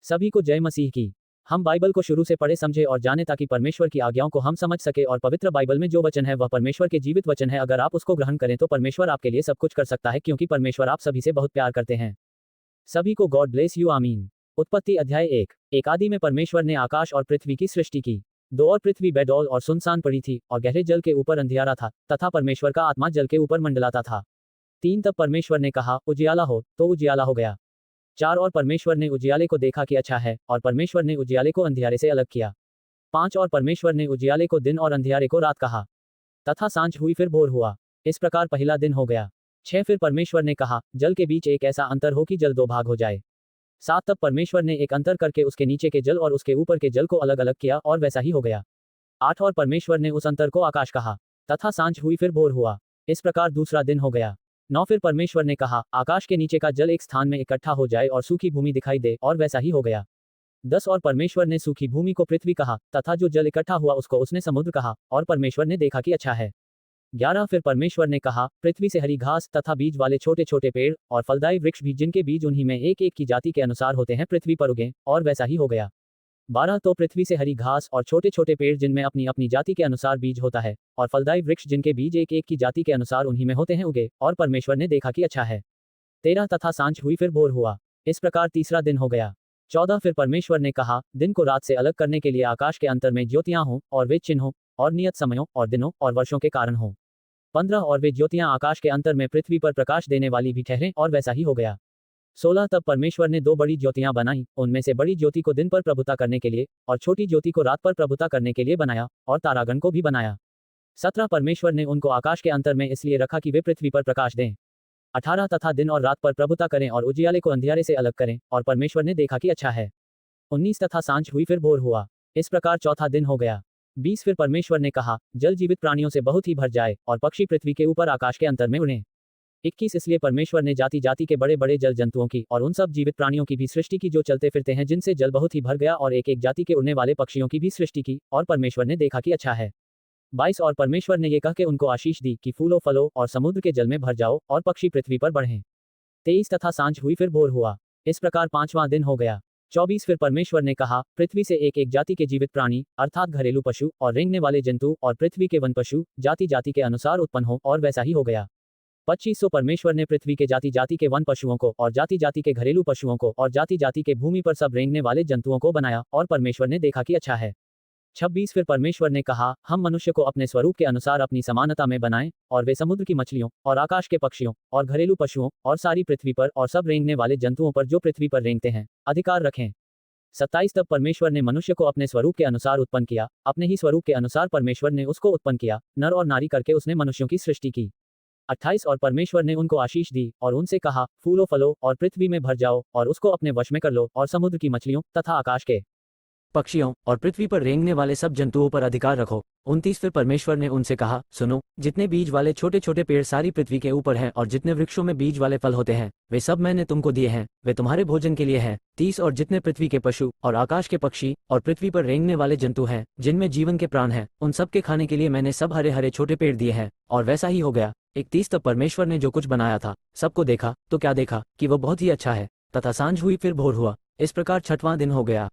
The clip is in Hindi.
सभी को जय मसीह की। हम बाइबल को शुरू से पढ़े समझे और जाने ताकि परमेश्वर की आज्ञाओं को हम समझ सके और पवित्र बाइबल में जो वचन है वह परमेश्वर के जीवित वचन है। अगर आप उसको ग्रहण करें तो परमेश्वर आपके लिए सब कुछ कर सकता है, क्योंकि परमेश्वर आप सभी से बहुत प्यार करते हैं। सभी को गॉड ब्लेस यू, आमीन। उत्पत्ति अध्याय 1। एक आदि में परमेश्वर ने आकाश और पृथ्वी की सृष्टि की। दो और पृथ्वी बेडौल और सुनसान पड़ी थी और गहरे जल के ऊपर अंधियारा था, तथा परमेश्वर का आत्मा जल के ऊपर मंडलाता था। 3 तब परमेश्वर ने कहा, उजियाला हो, तो उजियाला हो गया। 4 और परमेश्वर ने उजियाले को देखा कि अच्छा है, और परमेश्वर ने उजियाले को अंधियारे से अलग किया। 5 और परमेश्वर ने उजियाले को दिन और अंधियारे को रात कहा। तथा सांझ हुई फिर भोर हुआ। इस प्रकार पहला दिन हो गया। 6 फिर परमेश्वर ने कहा, जल के बीच एक ऐसा अंतर हो कि जल 2 भाग हो जाए। 7 तब परमेश्वर ने एक अंतर करके उसके नीचे के जल और उसके ऊपर के जल को अलग अलग किया, और वैसा ही हो गया। 8 और परमेश्वर ने उस अंतर को आकाश कहा। तथा सांझ हुई फिर भोर हुआ। इस प्रकार दूसरा दिन हो गया। 9 फिर परमेश्वर ने कहा, आकाश के नीचे का जल एक स्थान में इकट्ठा हो जाए और सूखी भूमि दिखाई दे, और वैसा ही हो गया। 10 और परमेश्वर ने सूखी भूमि को पृथ्वी कहा, तथा जो जल इकट्ठा हुआ उसको उसने समुद्र कहा, और परमेश्वर ने देखा कि अच्छा है। 11 फिर परमेश्वर ने कहा, पृथ्वी से हरी घास तथा बीज वाले छोटे छोटे पेड़ और फलदायी वृक्ष भी, जिनके बीज उन्हीं में एक एक की जाति के अनुसार होते हैं, पृथ्वी पर उगें, और वैसा ही हो गया। 12 तो पृथ्वी से हरी घास और छोटे छोटे पेड़ जिनमें अपनी अपनी जाति के अनुसार बीज होता है, और फलदायी वृक्ष जिनके बीज एक एक की जाति के अनुसार उन्हीं में होते हैं, उगे, और परमेश्वर ने देखा कि अच्छा है। 13 तथा सांझ हुई फिर भोर हुआ। इस प्रकार तीसरा दिन हो गया। 14 फिर परमेश्वर ने कहा, दिन को रात से अलग करने के लिए आकाश के अंतर में ज्योतियां हों, और वे चिन्हों और नियत समयों और दिनों और वर्षों के कारण हों। 15 और वे ज्योतियां आकाश के अंतर में पृथ्वी पर प्रकाश देने वाली भी ठहरें, और वैसा ही हो गया। 16 तब परमेश्वर ने 2 बड़ी ज्योतियां बनाई, उनमें से बड़ी ज्योति को दिन पर प्रभुता करने के लिए और छोटी ज्योति को रात पर प्रभुता करने के लिए बनाया, और तारागण को भी बनाया। 17 परमेश्वर ने उनको आकाश के अंतर में इसलिए रखा कि वे पृथ्वी पर प्रकाश दें। 18 तथा दिन और रात पर प्रभुता करें और उजियाले को अंधियारे से अलग करें, और परमेश्वर ने देखा कि अच्छा है। 19 तथा सांझ हुई फिर भोर हुआ। इस प्रकार चौथा दिन हो गया। 20 फिर परमेश्वर ने कहा, जल जीवित प्राणियों से बहुत ही भर जाए, और पक्षी पृथ्वी के ऊपर आकाश के अंतर में उड़ें। 21 इसलिए परमेश्वर ने जाति जाति के बड़े बड़े जल जंतुओं की और उन सब जीवित प्राणियों की भी सृष्टि की जो चलते फिरते हैं, जिनसे जल बहुत ही भर गया, और एक एक जाति के उड़ने वाले पक्षियों की भी सृष्टि की, और परमेश्वर ने देखा कि अच्छा है। 22 और परमेश्वर ने ये कह के उनको आशीष दी कि फूलो फलो और समुद्र के जल में भर जाओ, और पक्षी पृथ्वी पर बढ़ें। 23 तथा सांझ हुई फिर भोर हुआ। इस प्रकार 5वां दिन हो गया। 24 फिर परमेश्वर ने कहा, पृथ्वी से एक एक जाति के जीवित प्राणी अर्थात घरेलू पशु और रेंगने वाले जंतु और पृथ्वी के वन पशु जाति जाति के अनुसार उत्पन्न हो, और वैसा ही हो गया। 25 सो परमेश्वर ने पृथ्वी के जाति जाति के वन पशुओं को और जाति जाति के घरेलू पशुओं को और जाति जाति के भूमि पर सब रेंगने वाले जंतुओं को बनाया, और परमेश्वर ने देखा कि अच्छा है। 26 फिर परमेश्वर ने कहा, हम मनुष्य को अपने स्वरूप के अनुसार अपनी समानता में बनाएं, और वे समुद्र की मछलियों और आकाश के पक्षियों और घरेलू पशुओं और सारी पृथ्वी पर और सब रेंगने वाले जंतुओं पर जो पृथ्वी पर रेंगते हैं अधिकार रखें। 27 तब परमेश्वर ने मनुष्य को अपने स्वरूप के अनुसार उत्पन्न किया, अपने ही स्वरूप के अनुसार परमेश्वर ने उसको उत्पन्न किया, नर और नारी करके उसने मनुष्यों की सृष्टि की। 28 और परमेश्वर ने उनको आशीष दी और उनसे कहा, फूलो फलो और पृथ्वी में भर जाओ और उसको अपने वश में कर लो, और समुद्र की मछलियों तथा आकाश के पक्षियों और पृथ्वी पर रेंगने वाले सब जंतुओं पर अधिकार रखो। 29 फिर परमेश्वर ने उनसे कहा, सुनो, जितने बीज वाले छोटे छोटे पेड़ सारी पृथ्वी के ऊपर हैं और जितने वृक्षों में बीज वाले फल होते हैं, वे सब मैंने तुमको दिए हैं, वे तुम्हारे भोजन के लिए हैं। 30 और जितने पृथ्वी के पशु और आकाश के पक्षी और पृथ्वी पर रेंगने वाले जंतु हैं, जिनमें जीवन के प्राण हैं, उन सब के खाने के लिए मैंने सब हरे हरे छोटे पेड़ दिए हैं, और वैसा ही हो गया। 31 तब परमेश्वर ने जो कुछ बनाया था सबको देखा, तो क्या देखा कि वह बहुत ही अच्छा है। तथा सांझ हुई फिर भोर हुआ। इस प्रकार 6वां दिन हो गया।